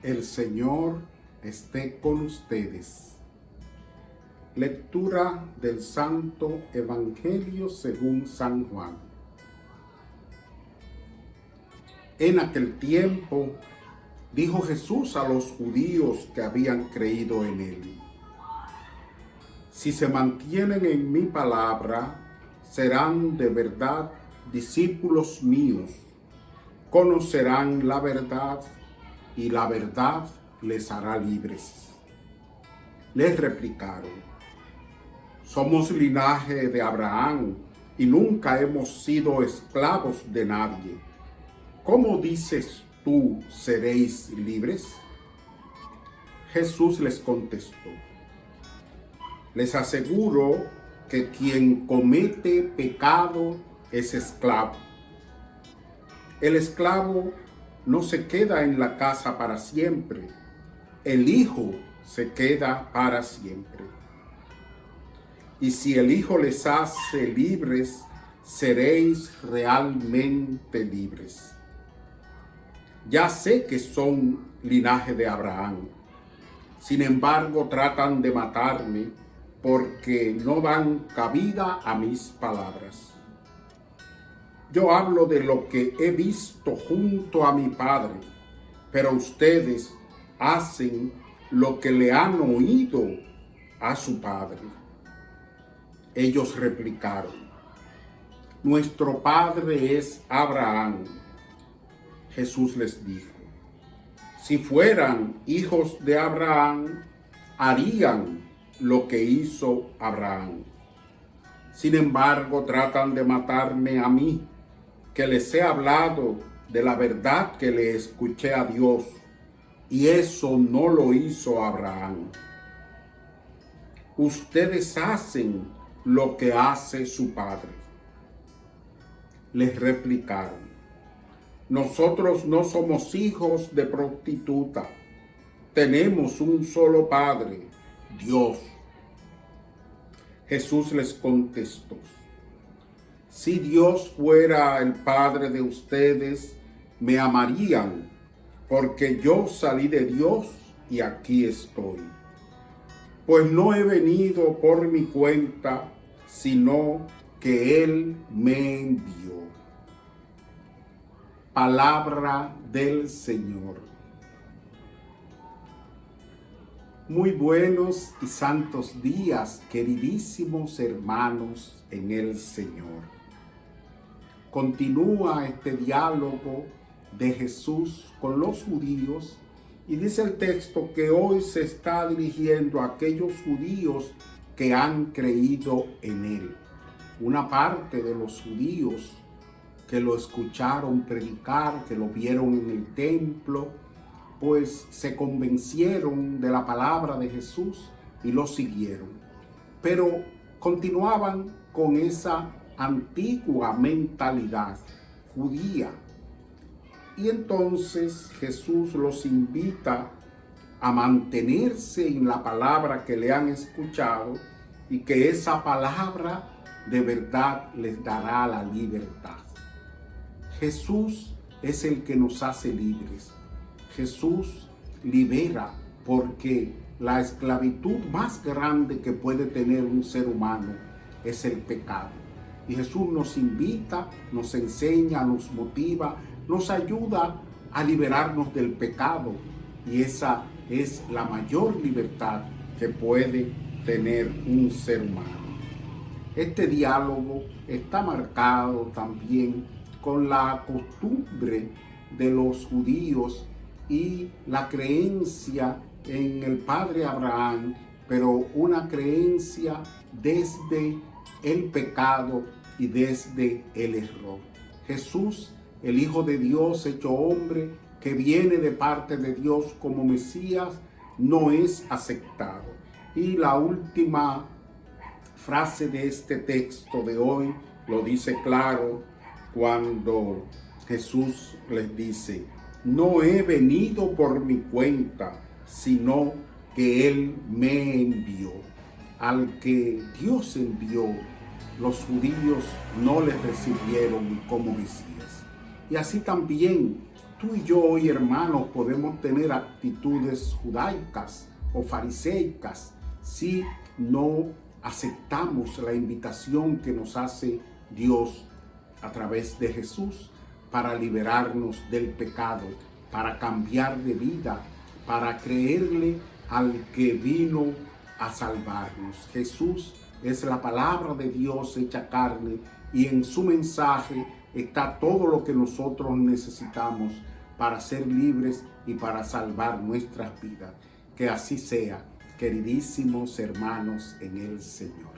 El Señor esté con ustedes. Lectura del Santo Evangelio según San Juan. En aquel tiempo dijo Jesús a los judíos que habían creído en él: si se mantienen en mi palabra, serán de verdad discípulos míos, conocerán la verdad y la verdad les hará libres. Les replicaron: somos linaje de Abraham y nunca hemos sido esclavos de nadie. ¿Cómo dices tú, seréis libres? Jesús les contestó: les aseguro que quien comete pecado es esclavo. El esclavo no se queda en la casa para siempre, el Hijo se queda para siempre. Y si el Hijo les hace libres, seréis realmente libres. Ya sé que son linaje de Abraham, sin embargo tratan de matarme porque no dan cabida a mis palabras. Yo hablo de lo que he visto junto a mi Padre, pero ustedes hacen lo que le han oído a su padre. Ellos replicaron: nuestro padre es Abraham. Jesús les dijo: si fueran hijos de Abraham, harían lo que hizo Abraham. Sin embargo, tratan de matarme a mí, que les he hablado de la verdad que le escuché a Dios, y eso no lo hizo Abraham. Ustedes hacen lo que hace su padre. Les replicaron: nosotros no somos hijos de prostituta, tenemos un solo Padre, Dios. Jesús les contestó: si Dios fuera el Padre de ustedes, me amarían, porque yo salí de Dios y aquí estoy. Pues no he venido por mi cuenta, sino que Él me envió. Palabra del Señor. Muy buenos y santos días, queridísimos hermanos en el Señor. Continúa este diálogo de Jesús con los judíos y dice el texto que hoy se está dirigiendo a aquellos judíos que han creído en él. Una parte de los judíos que lo escucharon predicar, que lo vieron en el templo, pues se convencieron de la palabra de Jesús y lo siguieron. Pero continuaban con esa antigua mentalidad judía. Y entonces Jesús los invita a mantenerse en la palabra que le han escuchado y que esa palabra de verdad les dará la libertad. Jesús es el que nos hace libres. Jesús libera, porque la esclavitud más grande que puede tener un ser humano es el pecado. Y Jesús nos invita, nos enseña, nos motiva, nos ayuda a liberarnos del pecado. Y esa es la mayor libertad que puede tener un ser humano. Este diálogo está marcado también con la costumbre de los judíos y la creencia en el padre Abraham, pero una creencia desde el pecado y desde el error. Jesús, el Hijo de Dios hecho hombre, que viene de parte de Dios como Mesías, no es aceptado. Y la última frase de este texto de hoy lo dice claro cuando Jesús les dice: no he venido por mi cuenta, sino que Él me envió. Al que Dios envió, los judíos no le recibieron como Mesías. Y así también Tú y yo hoy, hermanos, podemos tener actitudes judaicas o fariseicas si no aceptamos la invitación que nos hace Dios a través de Jesús para liberarnos del pecado, para cambiar de vida, para creerle al que vino a salvarnos. Jesús es la palabra de Dios hecha carne y en su mensaje está todo lo que nosotros necesitamos para ser libres y para salvar nuestras vidas. Que así sea, queridísimos hermanos en el Señor.